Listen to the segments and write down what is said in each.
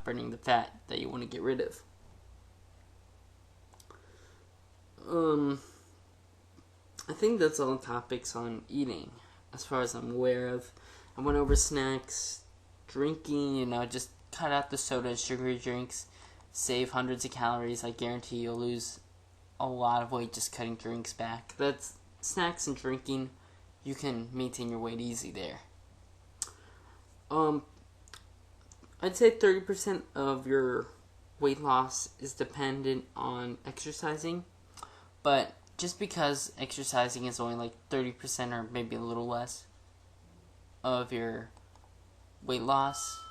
burning the fat that you want to get rid of. I think that's all topics on eating, as far as I'm aware of. I went over snacks, drinking, just cut out the soda and sugary drinks, save hundreds of calories. I guarantee you'll lose a lot of weight just cutting drinks back. That's snacks and drinking. You can maintain your weight easy there. I'd say 30% of your weight loss is dependent on exercising, but just because exercising is only like 30% or maybe a little less of your weight loss,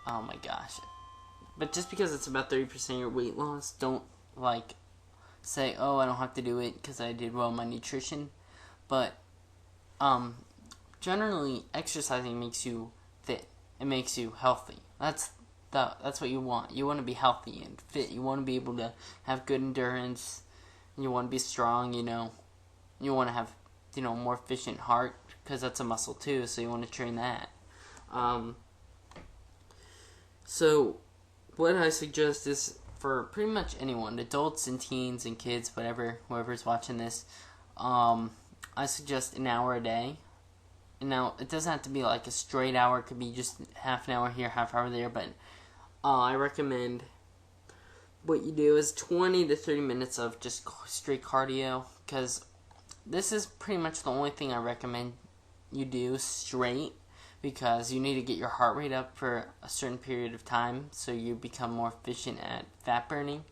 oh my gosh. But just because it's about 30% of your weight loss, don't say, oh, I don't have to do it because I did well in my nutrition. But generally, exercising makes you fit. It makes you healthy. That's what you want. You want to be healthy and fit. You want to be able to have good endurance. You want to be strong, You want to have, more efficient heart, because that's a muscle too, so you want to train that. So what I suggest is for pretty much anyone, adults and teens and kids, whoever's watching this, I suggest an hour a day. And now, it doesn't have to be like a straight hour. It could be just half an hour here, half hour there. But I recommend what you do is 20 to 30 minutes of just straight cardio. Because this is pretty much the only thing I recommend you do straight. Because you need to get your heart rate up for a certain period of time. So you become more efficient at fat burning.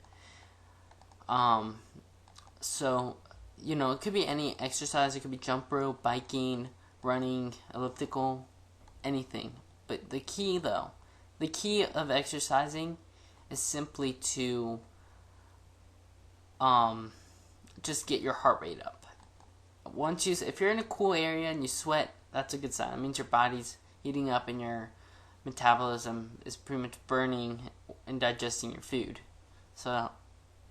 So, it could be any exercise. It could be jump rope, biking, running, elliptical, anything. But the key of exercising is simply to just get your heart rate up. If you're in a cool area and you sweat, that's a good sign. It means your body's heating up and your metabolism is pretty much burning and digesting your food. So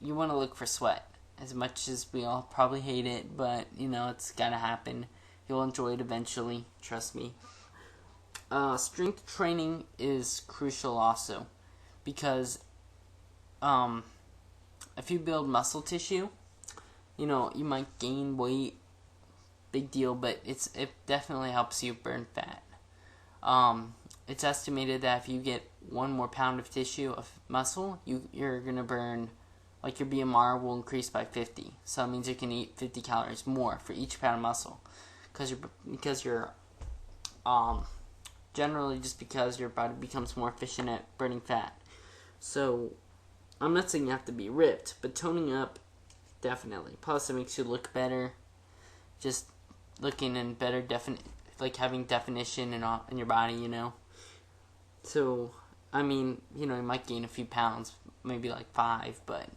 you want to look for sweat. As much as we all probably hate it, but it's gotta happen. You'll enjoy it eventually, trust me. Strength training is crucial also, because if you build muscle tissue, you might gain weight, big deal, but it definitely helps you burn fat. It's estimated that if you get 1 more pound of tissue of muscle, you're gonna burn, like, your BMR will increase by 50. So it means you can eat 50 calories more for each pound of muscle. Because you're generally just because your body becomes more efficient at burning fat. So I'm not saying you have to be ripped, but toning up, definitely. Plus, it makes you look better. Just looking in better having definition in your body, So, you might gain a few pounds, maybe like 5, but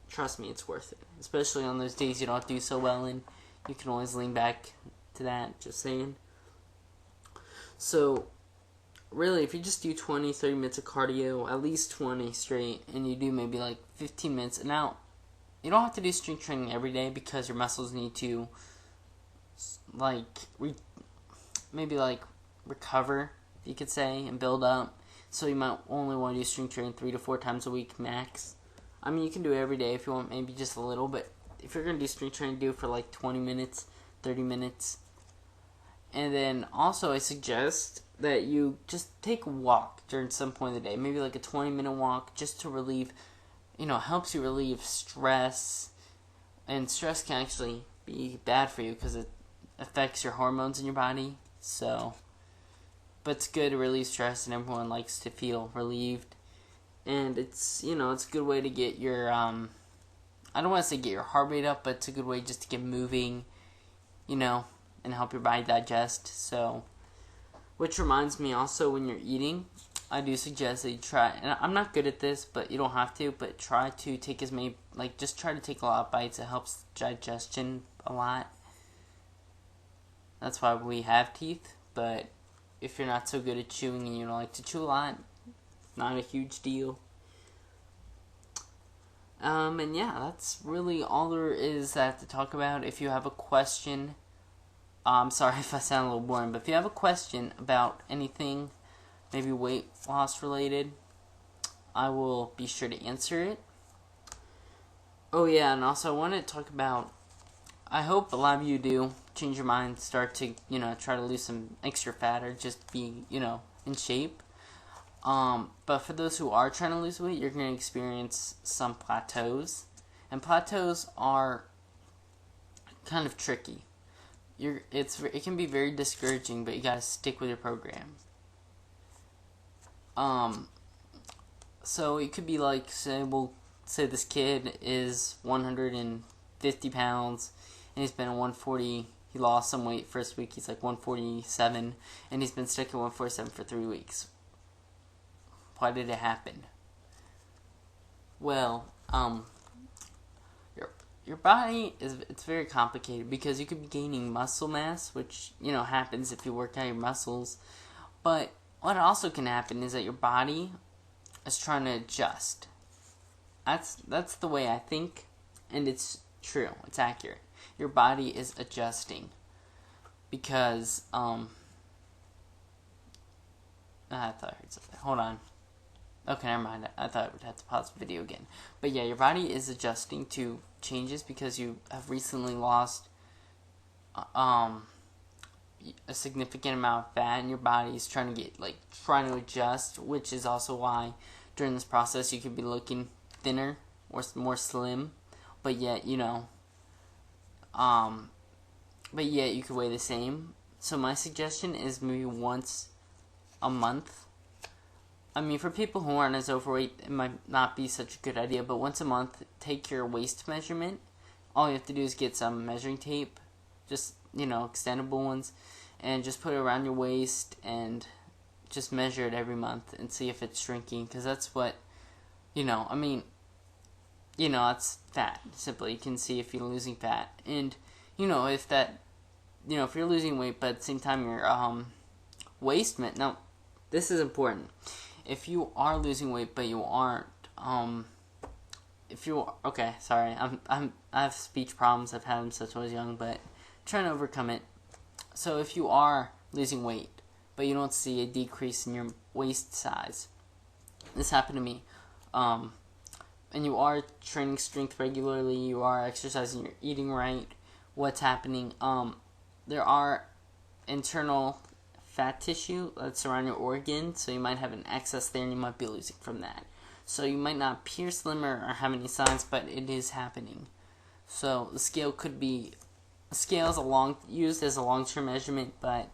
trust me, it's worth it. Especially on those days you don't do so well in. You can always lean back to that, just saying. So, really, if you just do 20, 30 minutes of cardio, at least 20 straight, and you do maybe like 15 minutes, and now, you don't have to do strength training every day because your muscles need to, recover, you could say, and build up. So you might only want to do strength training 3 to 4 times a week max. You can do it every day if you want, maybe just a little, but if you're going to do strength training, do it for like 20 minutes, 30 minutes. And then also I suggest that you just take a walk during some point of the day, maybe like a 20-minute walk, just to relieve, helps you relieve stress. And stress can actually be bad for you because it affects your hormones in your body. So, but it's good to relieve stress, and everyone likes to feel relieved. And it's, it's a good way to get your, I don't want to say get your heart rate up, but it's a good way just to get moving, and help your body digest. So, which reminds me also, when you're eating, I do suggest that you try, and I'm not good at this, but you don't have to, but try to take as many, just try to take a lot of bites. It helps digestion a lot. That's why we have teeth, but if you're not so good at chewing and you don't like to chew a lot, not a huge deal. And yeah, that's really all there is I have to talk about. If you have a question, I'm sorry if I sound a little boring, but if you have a question about anything, maybe weight loss related, I will be sure to answer it. Oh yeah, and also I want to talk about, I hope a lot of you do change your mind, start to, try to lose some extra fat or just be, in shape. But for those who are trying to lose weight, you're going to experience some plateaus. And plateaus are kind of tricky. It can be very discouraging, but you gotta stick with your program. So it could be like, say this kid is 150 pounds, and he's been at 140. He lost some weight first week. He's like 147, and he's been stuck at 147 for 3 weeks. Why did it happen? Well, your body it's very complicated because you could be gaining muscle mass, which happens if you work out your muscles. But what also can happen is that your body is trying to adjust. That's the way I think, and it's true. It's accurate. Your body is adjusting because I thought I heard something. Hold on. Okay, never mind. I thought I would have to pause the video again. But yeah, your body is adjusting to changes because you have recently lost a significant amount of fat, and your body is trying to adjust, which is also why during this process you could be looking thinner or more slim, but yet you could weigh the same. So my suggestion is maybe once a month. I mean, for people who aren't as overweight, it might not be such a good idea, but once a month, take your waist measurement. All you have to do is get some measuring tape, just, extendable ones, and just put it around your waist and just measure it every month and see if it's shrinking, because that's what, it's fat. Simply, you can see if you're losing fat. And, if you're losing weight, but at the same time your waist, now, this is important. If you are losing weight but you aren't, I have speech problems. I've had them since I was young, but trying to overcome it. So if you are losing weight but you don't see a decrease in your waist size, this happened to me, and you are training strength regularly, you are exercising, you're eating right, what's happening? There are internal fat tissue that's around your organ, so you might have an excess there and you might be losing from that. So you might not appear slimmer or have any signs, but it is happening. So the scale is used as a long-term measurement, but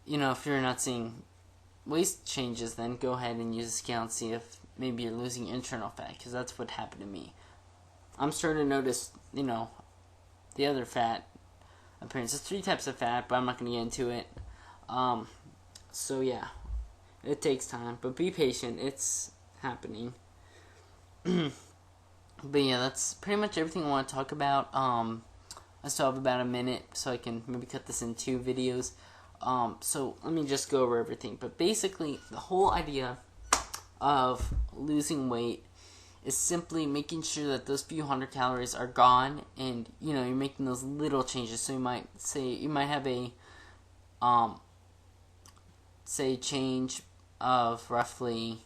if you're not seeing waist changes, then go ahead and use a scale and see if maybe you're losing internal fat, because that's what happened to me. I'm starting to notice, the other fat appearance. There's 3 types of fat, but I'm not going to get into it. So yeah, it takes time, but be patient. It's happening. But yeah, that's pretty much everything I want to talk about. I still have about a minute, so I can maybe cut this in 2 videos. So let me just go over everything. But basically, the whole idea of losing weight is simply making sure that those few hundred calories are gone, and you're making those little changes. So you might have a change of roughly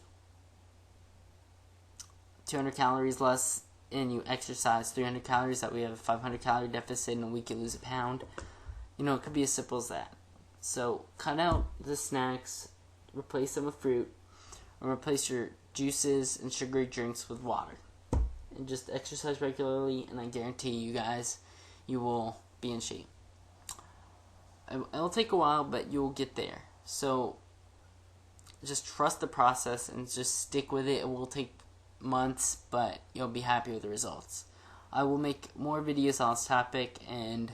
200 calories less, and you exercise 300 calories, that we have a 500 calorie deficit, in a week you lose a pound. It could be as simple as that. So cut out the snacks, replace them with fruit, or replace your juices and sugary drinks with water. And just exercise regularly, and I guarantee you guys, you will be in shape. It'll take a while, but you will get there. So just trust the process and just stick with it. It will take months, but you'll be happy with the results. I will make more videos on this topic, and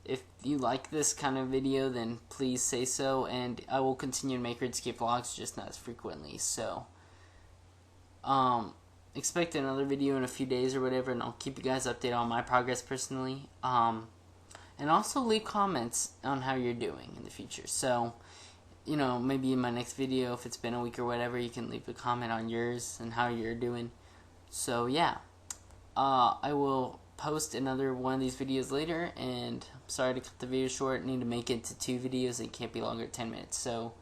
if you like this kind of video, then please say so, and I will continue to make RedScape vlogs, just not as frequently. So expect another video in a few days or whatever, and I'll keep you guys updated on my progress personally. And also leave comments on how you're doing in the future. So, maybe in my next video, if it's been a week or whatever, you can leave a comment on yours and how you're doing. So, yeah. I will post another one of these videos later, and I'm sorry to cut the video short. I need to make it to 2 videos. It can't be longer than 10 minutes. So,